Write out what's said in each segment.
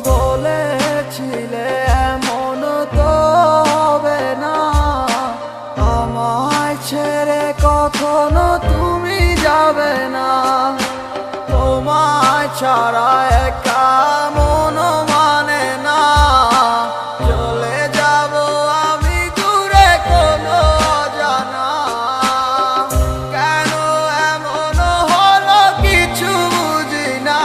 বলেছিলে এমন তো হবে না, আমায় ছেড়ে কখনো তুমি যাবে না। তোমায় ছাড়া একা মন মানে না, চলে যাব আমি দূরে কোনো অজানা। কেন এমন হলো কিছু বুঝি না,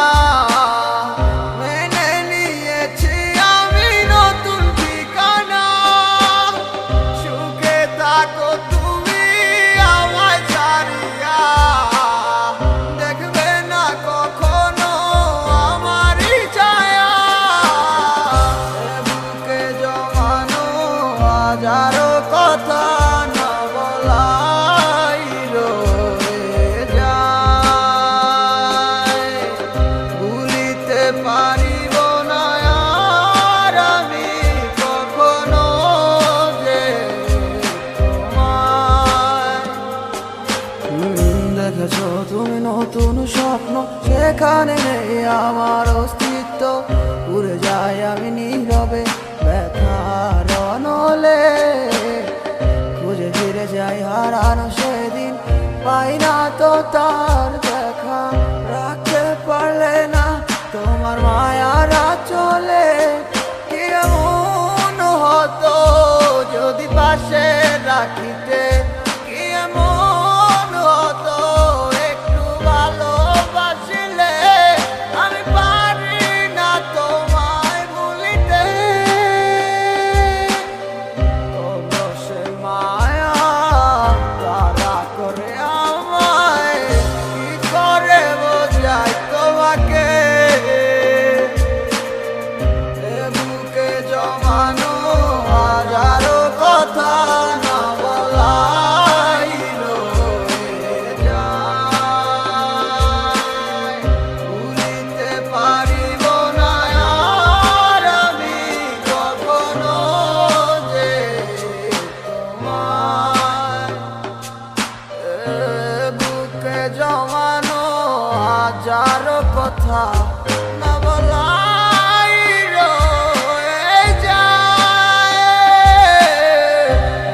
মেনে নিয়েছি আমি নতুন ঠিকানা। সুখে থাকো তুমি আমায় ছাড়িয়া, দেখবে না কখনো আমারই ছায়া। বুকে জমানো হাজারো কথা না বলাই রয়ে যায়, ভুলিতে পারিব না আর আমি কখনো যে তোমায়। দেখেছো তুমি নতুন স্বপ্ন, সেখানে নেই আমার অস্তিত্ব। উড়ে যাই আমি নীরবে ব্যথার অনলে, খুঁজে ফিরে যাই হারানো সেদিন, পাই না তো তার দেখা। রাখতে পারলে না তোমার মায়ারা চলে, কি এমন হতো যদি পাশে রাখিতে, কি এমন হতো একটু ভালোবাসিলে। আমি পারি না তোমায় ভুলিতে, তবু সে মায়া তারা করে আমায়, কি করে বোঝাই তোমাকে। এ বুকে জমানো হাজারো কথা না বলাই রয়ে যায়, ভুলিতে পারিব না আর আমি কখনো যে তোমায়। এ বুকে জমানো হাজারো কথা না বলাই রয়ে যায়,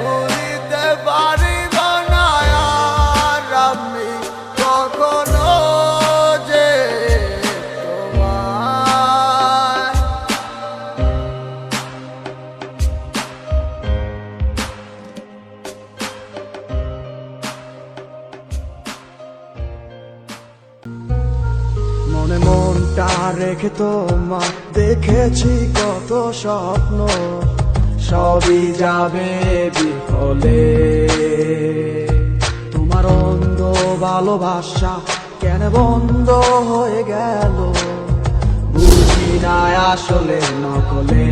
ভুলিতে পারিব না আর আমি কখনো যে তোমায়। মনে মনটা রেখে তোমার দেখেছি কত স্বপ্ন, সবই যাবে বিফলে। তোমার অন্ধ ভালোবাসা কেন বন্ধ হয়ে গেল, বুঝি না আসলে নকলে।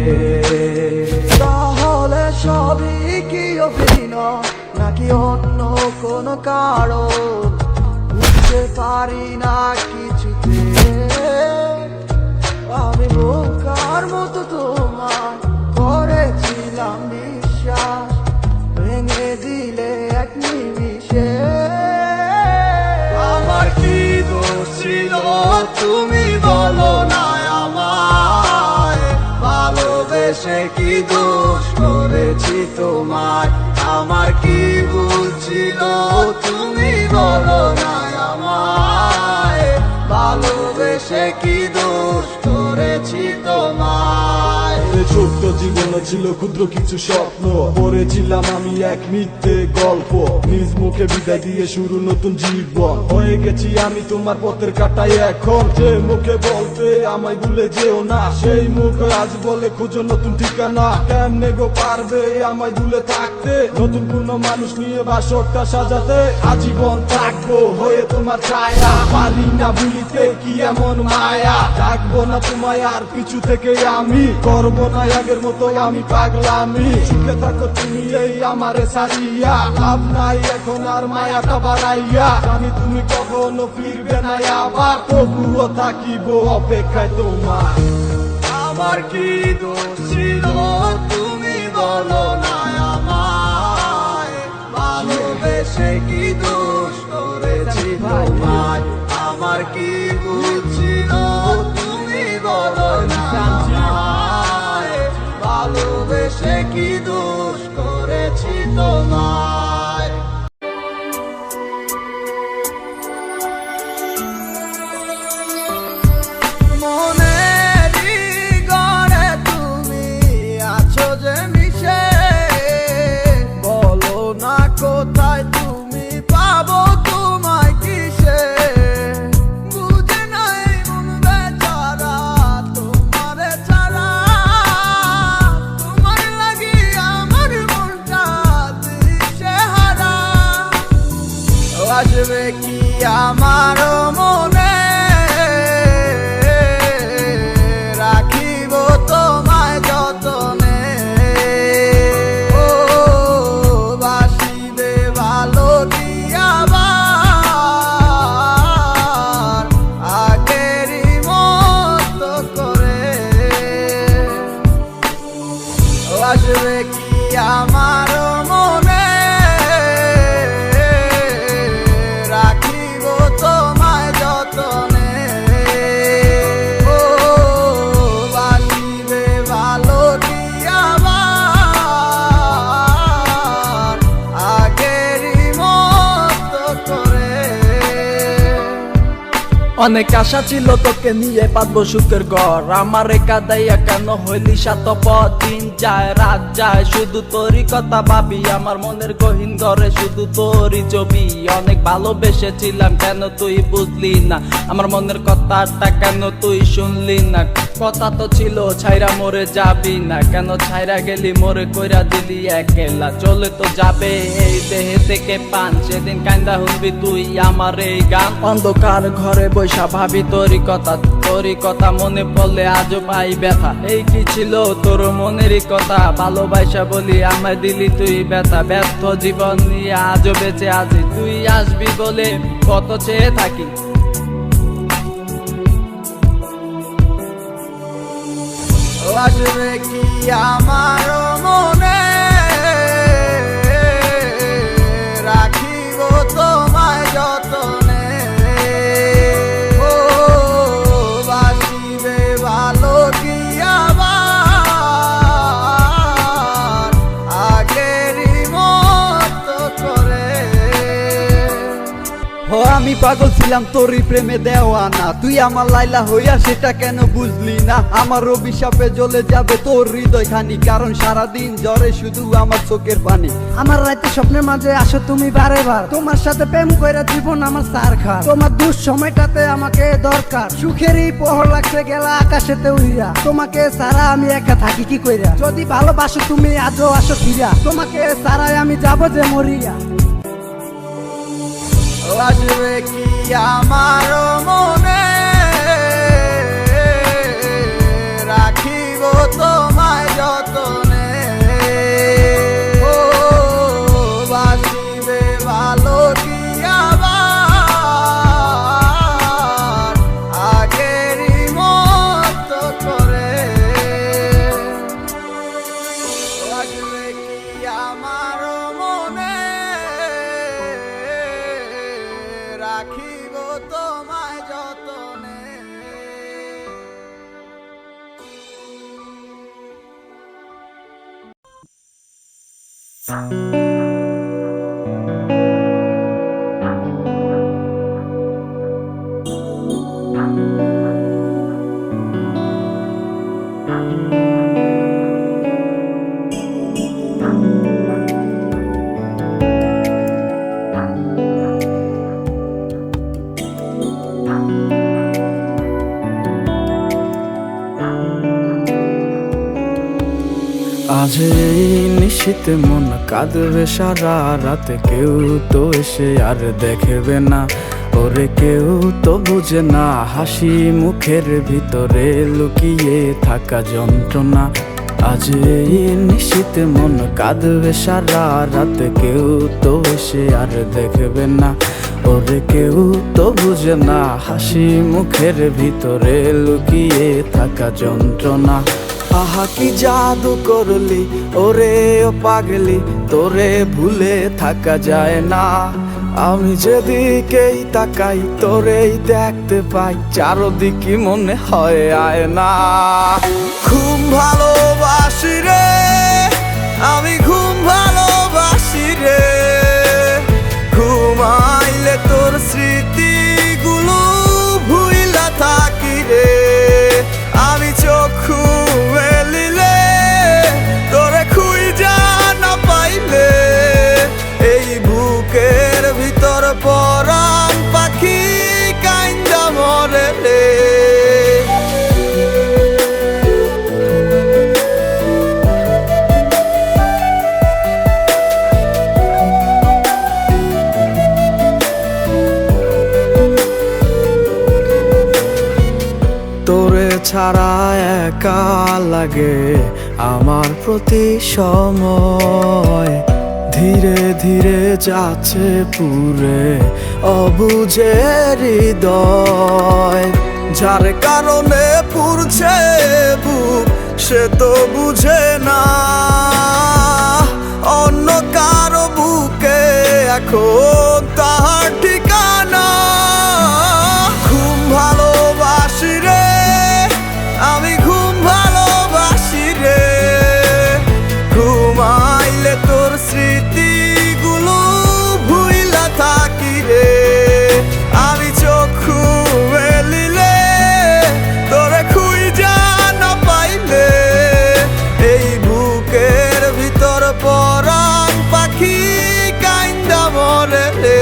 তাহলে সবই কি অভিনয় নাকি অন্য কোনো কারণ, বুঝতে পারি না কিছুতে। আমি বোকার মতো তোমার করেছিলাম বিশ্বাস, ভেঙে দিলে এক নিমিষে। আমার কি দোষ ছিল তুমি বলো না আমায়, ভালোবেসে কি দোষ করেছি তোমায়। আমার কি ভুল ছিল তুমি বলো না আমায়, ভালোবেসে কি দোষ করেছি তোমায়। ছোট্ট জীবনে ছিল ক্ষুদ্র কিছু স্বপ্ন, পড়েছিলাম আমি এক মিথ্যে গল্প। নিজ মুখে বিদায় দিয়ে শুরু নতুন জীবন, হয়ে গেছি আমি তোমার পথের কাটাই এখন। যে মুখে বলতে আমায় ভুলে যেও না, সেই মুখ আজ বলে খুঁজো নতুন ঠিকানা। কেমনে গো পারবে আমায় ভুলে থাকতে, নতুন কোনো মানুষ নিয়ে বাসরটা সাজাতে। আজীবন থাকবো হয়ে তোমার ছায়া, পারি না ভুলিতে কি এমন মায়া। ডাকবো না তোমায় আর পিছু থেকে আমি, করবো না আগের মতো আমি পাগলামি। সুখে থাকো তুমি এই আমারে সারিয়া, লাভ নাই এখন আর মায়াটা বাড়াইয়া। জানি তুমি কখনো ফিরবে না আবার, তবুও থাকিব অপেক্ষায় তোমার। আমার কি দোষ ছিল তুমি বলো না আমায়, ভালোবেসে কি দোষ করেছি তোমায়। আমার কি ভুল ছিল তুমি বলো না আমায়, ভালোবেসে কি দোষ করেছি তোমায়। মনেরই ঘরে তুমি আছো যে মিশে, বলো না কোথায় তুমি পাবো তোমায় কিসে। বুঝে নাই মন বেচারা তোমারে ছাড়া, তোমার লাগি আমার মনটা দিশেহারা। আসবে কি আমার মনে, রাখিব তোমায় যতনে। ও বাসিবে ভালো দিয়াবার, আগেরই মতো করে। আসবে কি আমার মনে, রাখিব তোমায় যতনে। ও বাসিবে ভালো দিয়াবার, আগেরই মতো করে। অনেক আশা ছিল তোকে নিয়ে পাতবো সুখের ঘর, আমারে কাদাইয়া কেন হইলি সাতপথ। দিন যায় রাত যায় শুধু তোরই কথা ভাবি, আমার মনের গহীন ঘরে শুধু তোরই ছবি। অনেক ভালোবেসেছিলাম কেন তুই বুঝলি না, আমার মনের কথাটা কেন তুই শুনলি না। কথা তো ছিল ছাইরা মরে যাবি না, কেন ছাইরা গেলি মোরে কইরা দিলি একলা। চলে তো যাবে এই দেহে থেকে পান, সেদিন কান্দা শুনবি তুই আমার এই গান। অন্ধকার ঘরে বৈশা ভাবি তোরই কথা মনে পড়লে আজও পাই ব্যথা। এই কি ছিল তোর মনেরই কথা, ভালোবাসা বলি আমায় দিলি তুই ব্যথা। ব্যর্থ জীবন নিয়ে আজও বেঁচে আছি, তুই আসবি বলে কত চেয়ে থাকি। আসবে কি আমার মনে, রাখিব তোমায় যতনে। ও বাসিবে ভালো দিয়াবার, আগেরই মতো করে। ও আমি পাগল ছিলাম তোরই প্রেমে দেওয়ানা, তুই আমার লাইলা হইয়া সেটা কেন বুঝলি না। আমার অভিশাপে জ্বলে যাবে তোর হৃদয় খানি, কারণ সারাদিন জ্বরে শুধু আমার চোখের পানি। আমার রাতে স্বপ্নের মাঝে আসো তুমি বারে বার, তোমার সাথে প্রেম কইরা জীবন আমার সার খা। তোমার দুঃসময়টাতে আমাকে দরকার, সুখেরই পহর লাগছে গেলা আকাশেতে উইরা। তোমাকে সারা আমি একা থাকি কি কইরা, যদি ভালোবাসো তুমি আজও আসো ফিরা। তোমাকে সারাই আমি যাবো যে মরিয়া। আসবে কি আমার মনে, রাখিব তোমায় যতনে। ও বাসিবে ভালো দিয়াবার, আগেরই মতো করে। আসবে কি আমার মনে, রাখিব তোমায় যতনে। আজ এই নিশীতে মন কাঁদবে সারা রাত, কেউ তো এসে আর দেখবে না। ওরে কেউ তো বুঝে না হাসি মুখের ভিতরে লুকিয়ে থাকা যন্ত্রণা। আজ এই নিশীতে মন কাঁদবে সারা রাত, কেউ তো এসে আর দেখবে না, ওরে কেউ তো বুঝে না হাসি মুখের ভিতরে লুকিয়ে থাকা যন্ত্রণা। আহা কি জাদু করলি ওরে ও পাগলি, তোরে ভুলে থাকা যায় না। আমি যেদিকেই তাকাই তোরেই দেখতে পাই, চারদিকে মনে হয় আয়না। ঘুম ভালোবাসি রে, আমি ঘুম ভালোবাসি রে, ঘুমাইলে তোর স্মৃতিগুলো ভুইলা থাকি রে। আমি চক্ষু মেলিলে তোরে খুঁজা না পাইলে, এই বুকের ভিতর পরাণ পাখি কাইন্দা মরে রে। তোরে ছাড়া একা লাগে আমার প্রতি সময়, ধীরে ধীরে যাচ্ছে পুরে অবুঝে হৃদয়। যার কারণে পুরছে বুক সে তো বুঝে না, অন্য কারো বুকে এখন তাহার ঠিকানা। ঘুম ভালোবাসি রে, আমি ঘুম ভালোবাসি রে, ঘুমাইলে তোর স্মৃতিগুলো ভুইলা থাকি রে। আমি চক্ষু মেলিলে তোরে খুঁজা না পাইলে, এই বুকের ভিতর পরাণ পাখি কাইন্দা মরে রে।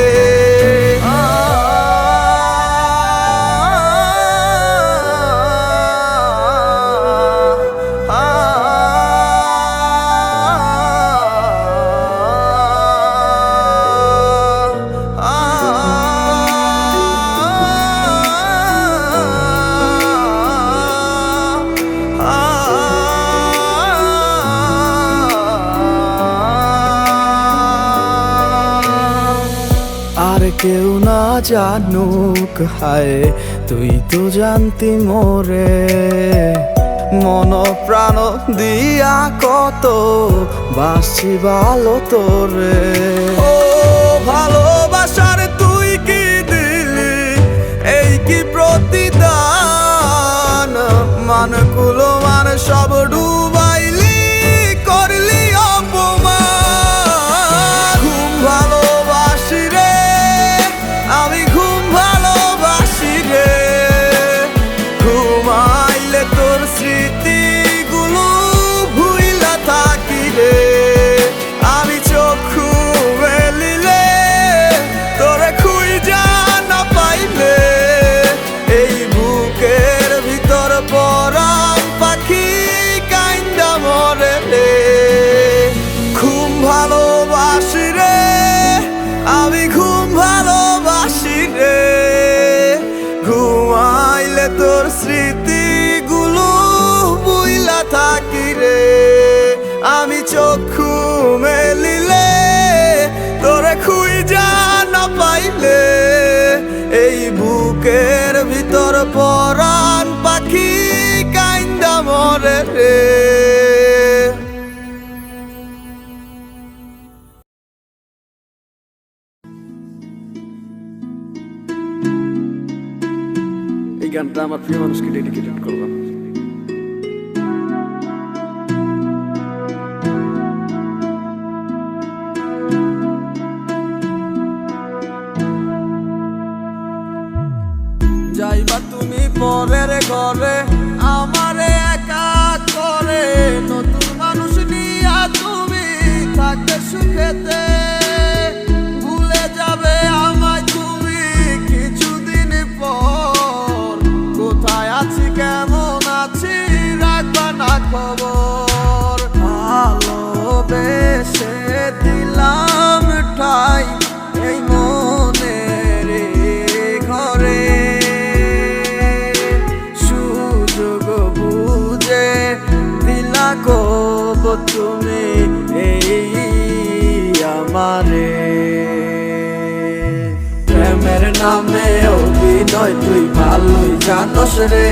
আর কেউ না জানুক হায় তুই তো জানতি মোরে, মন প্রাণ দিয়া কত বাসছি ভালো তোরে। ও ভালোবাসার তুই কি দিলি, এই কি প্রতিদান, মান কুলো মান সব ডুবাইলি, করলি অপমান। ঘুম ভালোবাসি রে, আমি ঘুম ভালোবাসি রে, ঘুমাইলে তোর স্মৃতিগুলো ভুইলা থাকি রে। আমি চক্ষু মেলিলে তোরে খুঁজা না পাইলে, এই বুকের ভিতর পরাণ পাখি কাইন্দা মরে রে। ঘুম ভালোবাসি রে, আমি ঘুম ভালোবাসি রে, ঘুমাইলে তোর স্মৃতিগুলো বুইলা থাকি রে। আমি চক্ষু মেলিলে তোরে খুঁজা না পাইলে, এই বুকের ভিতর পরাণ পাখি কাইন্দা মরে রে। এই গানটা আমার প্রিয় মানুষকে ডেডিকেটেড করলাম। যাইবা তুমি পরের ঘরে, আমারে একা করে, নতুন মানুষ নিয়া তুমি থাকতে সুখেতে, ভুলে যাবে আমায় তুমি কিছুদিন পর। কোথায় আছি কেমন আছি রাখবা না খবর, ভালোবেসে দিলাম ঠাই এই মনের ঘরে। সুযোগ বুঝে দিলা গো নামে অভিনয় তুই ভালোই জানোস রে,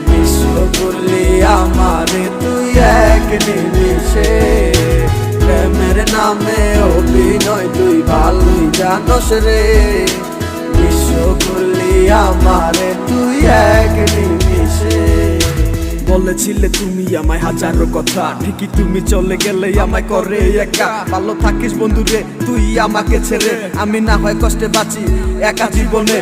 বিশ্ব করলি আমারে তুই এক নিমিষে। প্রেমের নামে অভিনয় তুই ভালোই জানোস রে, বিশ্ব করলি আমারে তুই এক নিমিষে। বলেছিলে তুমি আমায় হাজারো কথা, ঠিকই তুমি চলে গেলে আমায় করে একা। ভালো থাকিস বন্ধুরে তুই আমাকে ছেড়ে, আমি না হয় কষ্টে বাঁচি একা জীবনে।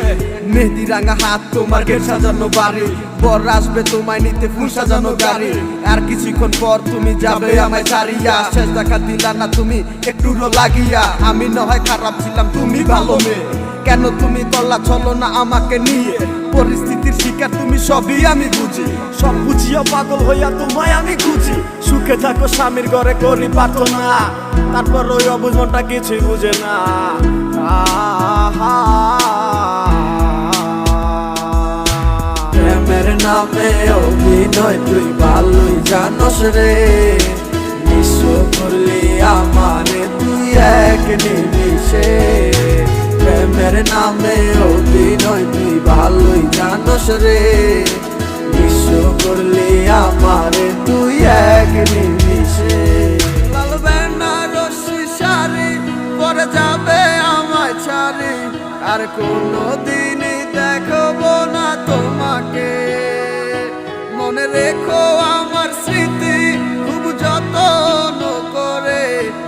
মেহেদি রাঙা হাত তোমার গেট সাজানো বাড়ি, বর আসবে তোমায় নিতে ফুল সাজানো গাড়ি। আর কিছুক্ষণ পর তুমি যাবে আমায় ছাড়িয়া, শেষ দেখা দিলা না তুমি একটু লাগিয়া। আমি না হয় খারাপ ছিলাম তুমি ভালো মেয়ে, কেন তুমি করলা চলো না আমাকে নিয়ে। পরিস্থিতির শিকার তুমি সবই আমি বুঝি, সব বুঝিও পাগল হইয়া তোমায় আমি খুঁজি। সুখে থাকো স্বামীর ঘরে করি প্রার্থনা, তারপর ওই অবুঝ মনটা কিছুই বুঝে না। প্রেমের নামে অভিনয় তুই ভালোই জানোস রে, বিশ্ব করলি আমারে তুই এক নিমিষে। প্রেমের নামে অভিনয় তুই ভালোই জানোস রে, বিশ্ব করলি আমারে তুই এক নিমিষে। লালবে না রশ্মি শাড়ি পরে যাবে আমায় ছাড়ি, আর কোনো দিনই দেখবো না তোমাকে। মনে রেখো আমার স্মৃতি খুব যত্ন করে,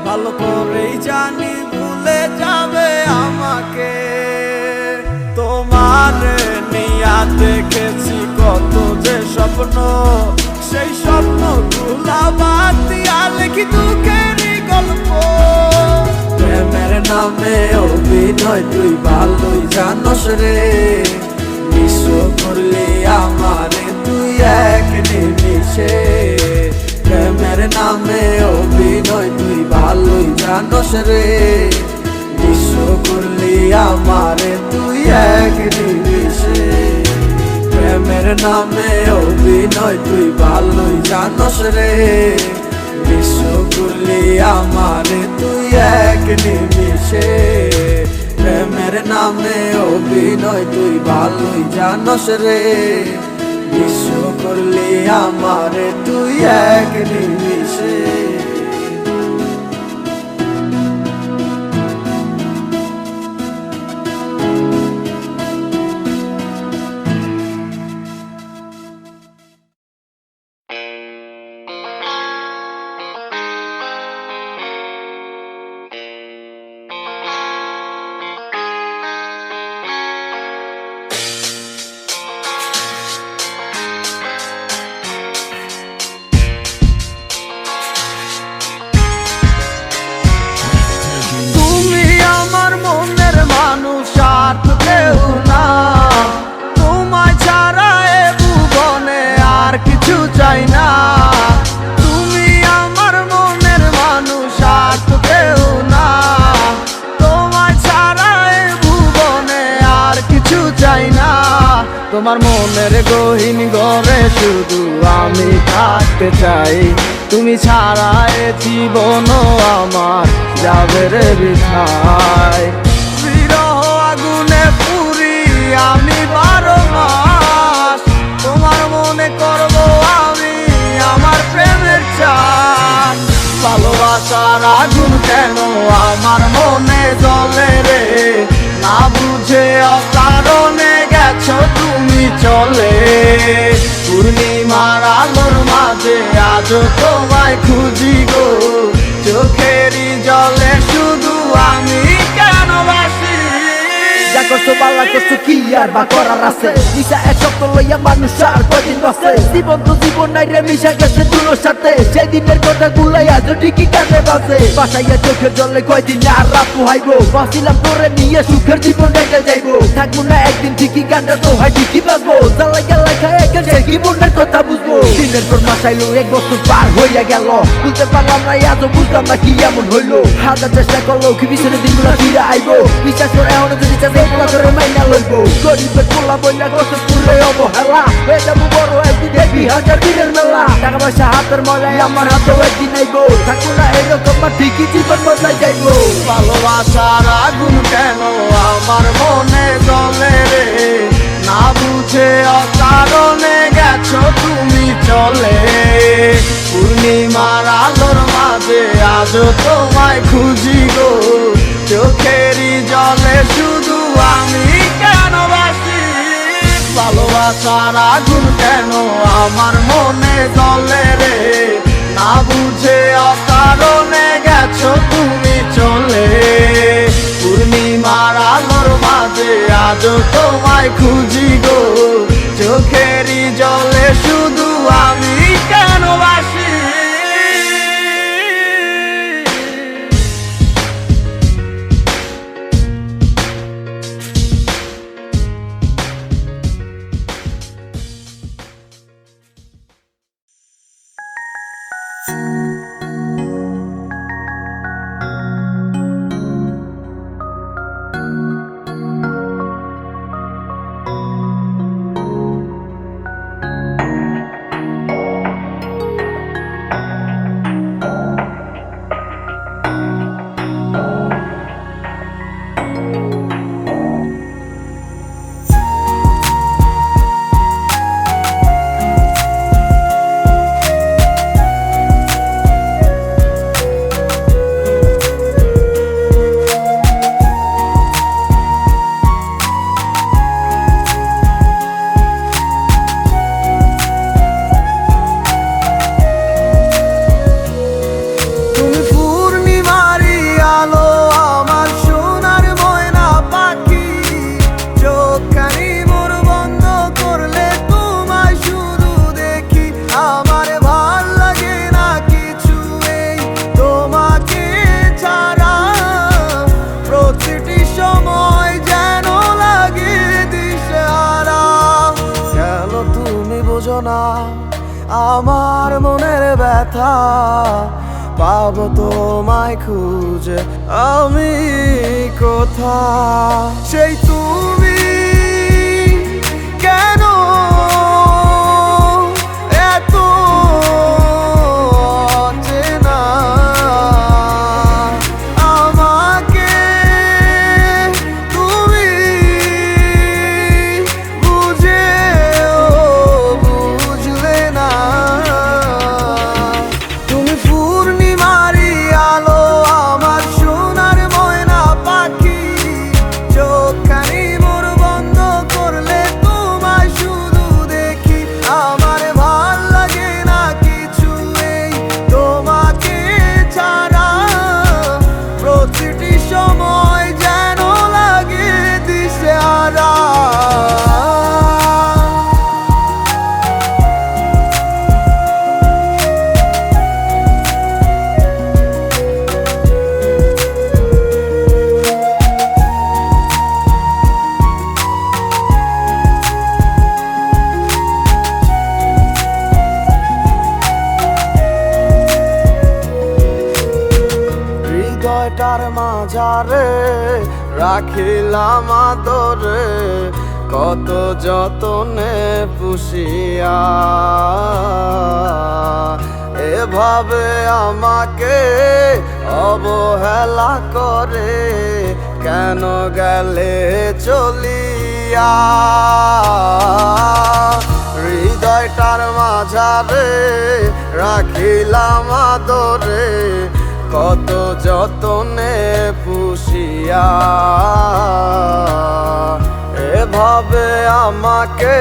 ভালো করেই জানি ভুলে যাবে আমাকে। তোমার নিয়া দেখেছি কত যে স্বপ্ন, সেই স্বপ্ন গুলা বাদ দিয়া লিখি দুঃখেরই গল্প। প্রেমের নামে অভিনয় তুই ভালোই জানোস রে, বিশ্ব করলি আমারে তুই এক নিমিষে। প্রেমের নামে অভিনয় তুই ভালোই জানোস রে, বিশ্ব করলি আমারে তুই এক নিমিষে। প্রেমের নামে অভিনয় তুই ভালোই জানোস রে, বিশ্ব করলি আমারে তুই এক নিমিষে। প্রেমের নামে অভিনয় তুই ভালোই জানোস রে, বিশ্ব করলি আমারে তুই এক নিমিষে। তুমি আমার মনের মানুষ আর তো কেউ না। তোমায় ছাড়া এ ভুবনে আর কিছু চাই না। তুমি আমার মনের মানুষ আর তো কেউ না। তোমায় ছাড়া এ ভুবনে আর কিছু চাই না। তোমার মনের গহীন ঘরে শুধু আমি থাকতে চাই। তুমি ছাড়া এ জীবন আমার যাবে রে বৃথায়। বিরহ আগুনে পুরি আমি 12 মাস। তোমার মনে করব আমি আমার প্রেমের চান। ভালোবাসার আগুন কেন আমার মনে জ্বলে রে, না বুঝে অকারণে গেছো তুমি চলে। পূর্ণিমার আলোর মাঝে আজও তোমায় খুঁজি গো, চোখেরই জলে শুধু আমি কেন বাসি। যা করছো বালা করছো কি আর বা করার আছে, নিশা এক সপ্তাহ লইয়া মানুষ আর কদিন বাসে। জীবন তো জীবন নাই রে, মিশা গেছে দুলোর সাথে। সেই দিনের কথা গুলাই আজও ঠিকই কানে বাসে। বাসাইয়া চোখের জলে কয়দিন আর রাত পোহাইবো, বাঁচিলাম তোরে নিয়ে সুখের জীবন কেটে যাইবো। থাকবো না একদিন ঠিকই গানটা তো হয় ঠিকই বাজবো। জ্বালাই গেলাই খায় একে সে কি মনের কথা বুঝবো। দিনের পর মাস আইলো 1 বছর পার হইয়া গেল, বুঝতে পারলাম না আজও বুঝলাম না কি এমন হইলো। হাজার চেষ্টা করলো কি পিছনে দিনগুলো ফিরে আইবো। বিশ্বাস করে এমন যদি চাষে করে মাইনা লইবো। গরিবের পোলা বইলা কষ্ট পুরে অবহেলা, হয়ে যাবো বড় একদিন দেখবি হাজার দিনের মেলা। টাকা পয়সা হাতের মজায় আমার হাতেও একদিন আইবো। থাকবো না এরকম ঠিকই জীবন বদলাই যাইবো। ভালোবাসার আগুন কেন আমার মনে আজও তোমায় খুঁজি গো, চোখেরই জলে শুধু আমি কেন বাসি। ভালোবাসার আগুন কেন আমার মনে জ্বলে রে, না বুঝে অকারণে গেছো তুমি চলে। পূর্ণিমার আলোর মাঝে আজও তোমায় খুঁজি গো, চোখেরই জলে শুধু আমি কেন বাসি। আমার মনের ব্যথা, পাবো তোমায় খুঁজে আমি কোথা। সেই তুমি কেন এত অচেনা, আমাকে তুমি বুঝেও বুঝলে না। তুমি পূর্ণিমারি আলো আমার সোনার ময়না পাখি, চোখখানি মোর বন্ধ করলে তোমায় শুধু দেখি। আমার ভাল লাগে না কিছু এই তোমাকে ছাড়া, প্রতিটি সময় যেন লাগে দিশেহারা। হৃদয়টার মাঝারে রাখিলাম আদরে, কত যতনে পুষিয়া। এভাবে আমাকে অবহেলা করে কেন গেলে চলিয়া। হৃদয়টার মাঝারে রাখিলাম আদরে, কত যতনে পুষিয়া। এভাবে আমাকে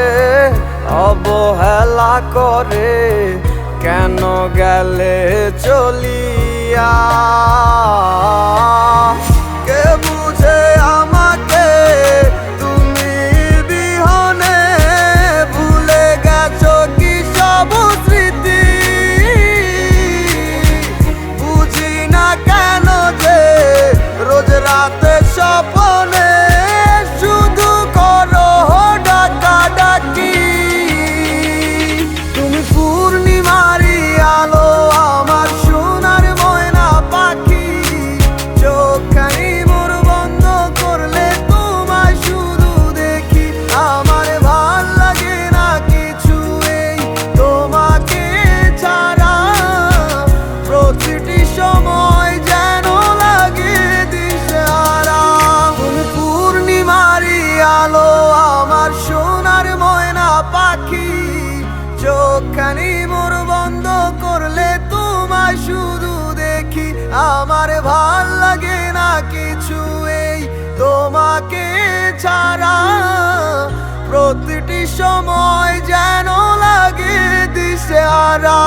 অবহেলা করে কেন গেলে চলিয়া। কে বুঝে আমাকে তুমি বিহনে, ভুলে গেছো কি সব স্মৃতি। বুঝি না কেন যে রোজ রাতে স্বপ্নে শুধু করো ডাকাডাকি। তুমি পূর্ণিমারি আলো আমার সোনার ময়না পাখি, চোখখানি আমার ভাল লাগে না কিছু এই তোমাকে ছাড়া, প্রতিটি সময় যেন লাগে দিশেহারা।